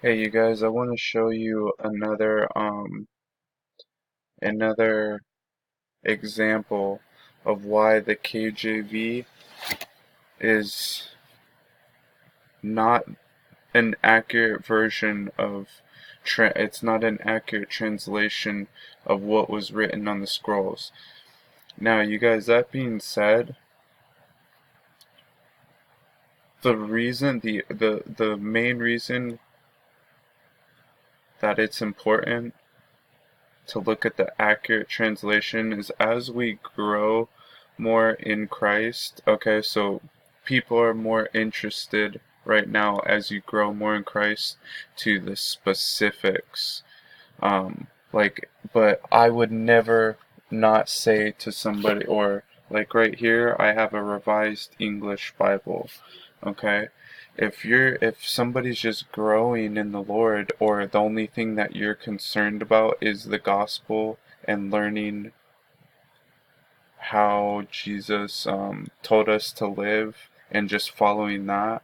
Hey you guys, I want to show you another example of why the KJV is not an accurate version of it's not an accurate translation of what was written on the scrolls. Now, you guys, that being said, the main reason that it's important to look at the accurate translation is as we grow more in Christ. Okay, so people are more interested right now as you grow more in Christ to the specifics. But I would never not say to somebody, or like right here, I have a revised English Bible. Okay, if somebody's just growing in the Lord, or the only thing that you're concerned about is the gospel and learning how Jesus told us to live and just following that,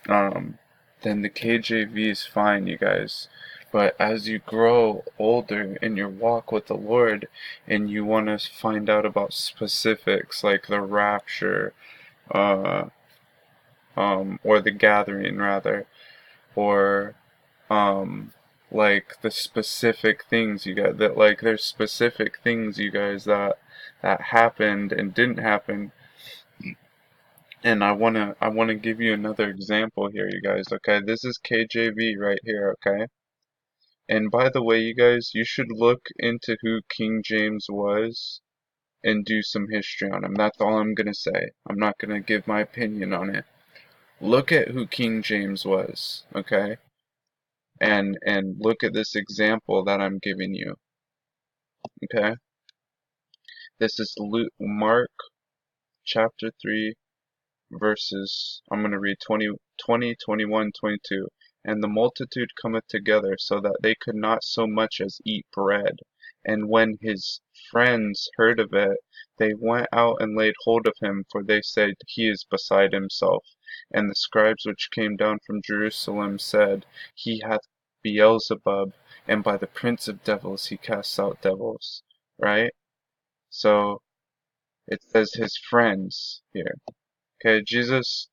um, then the KJV is fine, you guys. But as you grow older in your walk with the Lord and you want to find out about specifics like the rapture, uh, or the gathering rather, or like the specific things you guys that like there's specific things you guys that happened and didn't happen. And I wanna give you another example here, you guys. Okay, this is KJV right here. Okay, and by the way, you guys, you should look into who King James was and do some history on him. That's all I'm gonna say. I'm not gonna give my opinion on it. Look at who King James was. Okay, and look at this example that I'm giving you. Okay, this is Mark chapter 3 verses, I'm going to read 20, 21, 22. And the multitude cometh together, so that they could not so much as eat bread. And when his friends heard of it, they went out and laid hold of him, for they said, He is beside himself. And the scribes which came down from Jerusalem said, He hath Beelzebub, and by the prince of devils he casts out devils. Right? So it says his friends here. Okay, Jesus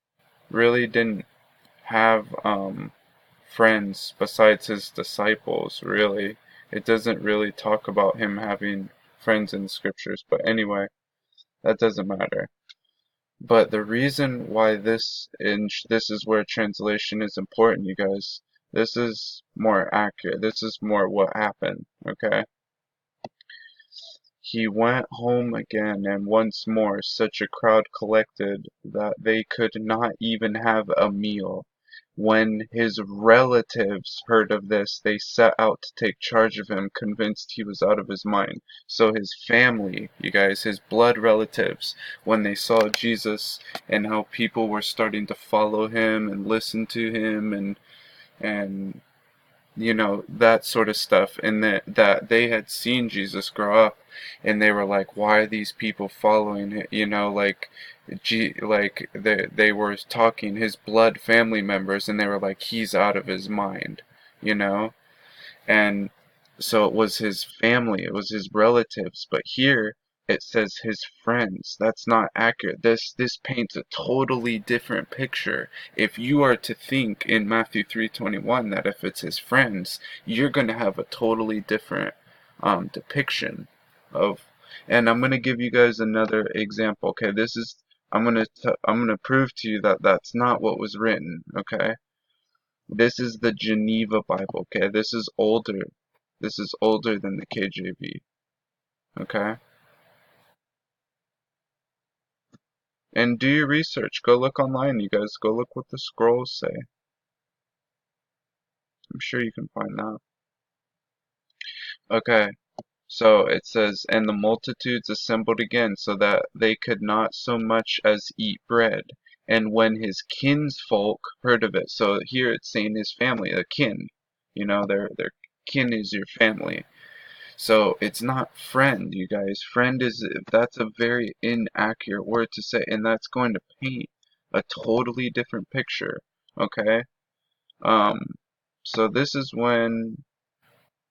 really didn't have friends besides his disciples, really. It doesn't really talk about him having friends in the scriptures, but anyway, that doesn't matter. But the reason why this is where translation is important, you guys. This is more accurate. This is more what happened, okay? He went home again, and once more such a crowd collected that they could not even have a meal. When his relatives heard of this, they set out to take charge of him, convinced he was out of his mind. So his family, you guys, his blood relatives, when they saw Jesus and how people were starting to follow him and listen to him and that sort of stuff, and that they had seen Jesus grow up, and they were like, why are these people following him? Like they were talking his blood family members, and they were like, he's out of his mind, you know. And so it was his family, it was his relatives, but here it says his friends. That's not accurate. This paints a totally different picture. If you are to think in Matthew 3:21 that if it's his friends, you're going to have a totally different depiction of. And I'm going to give you guys another example. Okay, I'm going to prove to you that that's not what was written, okay? This is the Geneva Bible, okay? This is older. This is older than the KJV, okay? And do your research. Go look online, you guys. Go look what the scrolls say. I'm sure you can find that. Okay, so it says, And the multitudes assembled again, so that they could not so much as eat bread. And when his kinsfolk heard of it, so here it's saying his family, a kin. Their kin is your family. So it's not friend, you guys. Friend that's a very inaccurate word to say, and that's going to paint a totally different picture. Okay? Um, So this is when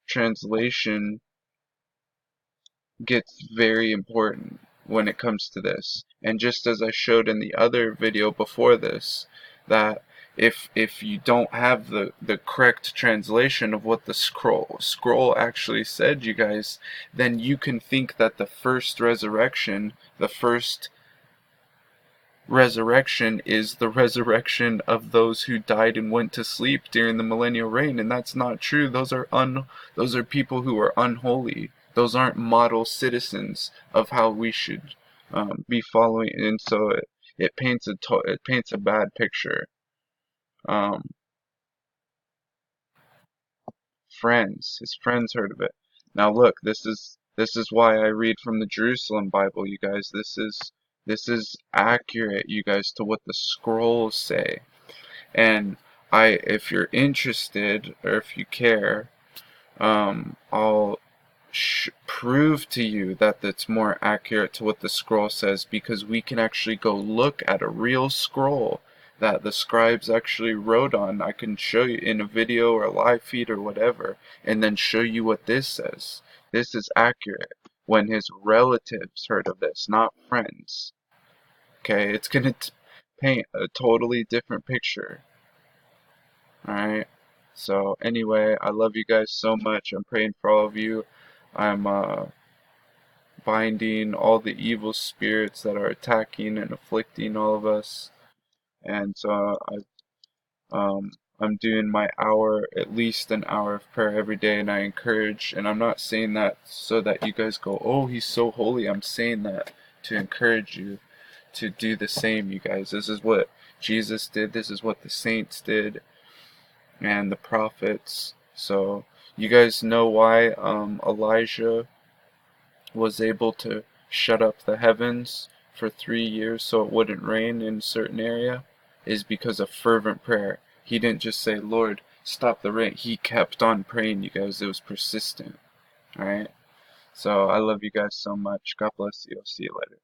translation gets very important when it comes to this. And just as I showed in the other video before this, that if you don't have the correct translation of what the scroll actually said, you guys, then you can think that the first resurrection is the resurrection of those who died and went to sleep during the millennial reign, and that's not true. Those are people who are unholy. Those aren't model citizens of how we should be following, and so it paints a bad picture. Um, his friends heard of it. Now look, this is why I read from the Jerusalem Bible, you guys. This is accurate, you guys, to what the scrolls say. And if you're interested or if you care, I'll prove to you that that's more accurate to what the scroll says, because we can actually go look at a real scroll that the scribes actually wrote on. I can show you in a video or a live feed or whatever, and then show you what this says. This is accurate when his relatives heard of this, not friends. Okay, it's gonna paint a totally different picture. Alright, so anyway, I love you guys so much. I'm praying for all of you. I'm binding all the evil spirits that are attacking and afflicting all of us. And so I'm doing my hour, at least an hour of prayer every day, and I encourage, and I'm not saying that so that you guys go, oh, he's so holy. I'm saying that to encourage you to do the same, you guys. This is what Jesus did. This is what the saints did, and the prophets. So you guys know why Elijah was able to shut up the heavens for 3 years so it wouldn't rain in a certain area, is because of fervent prayer. He didn't just say, Lord, stop the rain. He kept on praying, you guys. It was persistent. Alright? So I love you guys so much. God bless you. I'll see you later.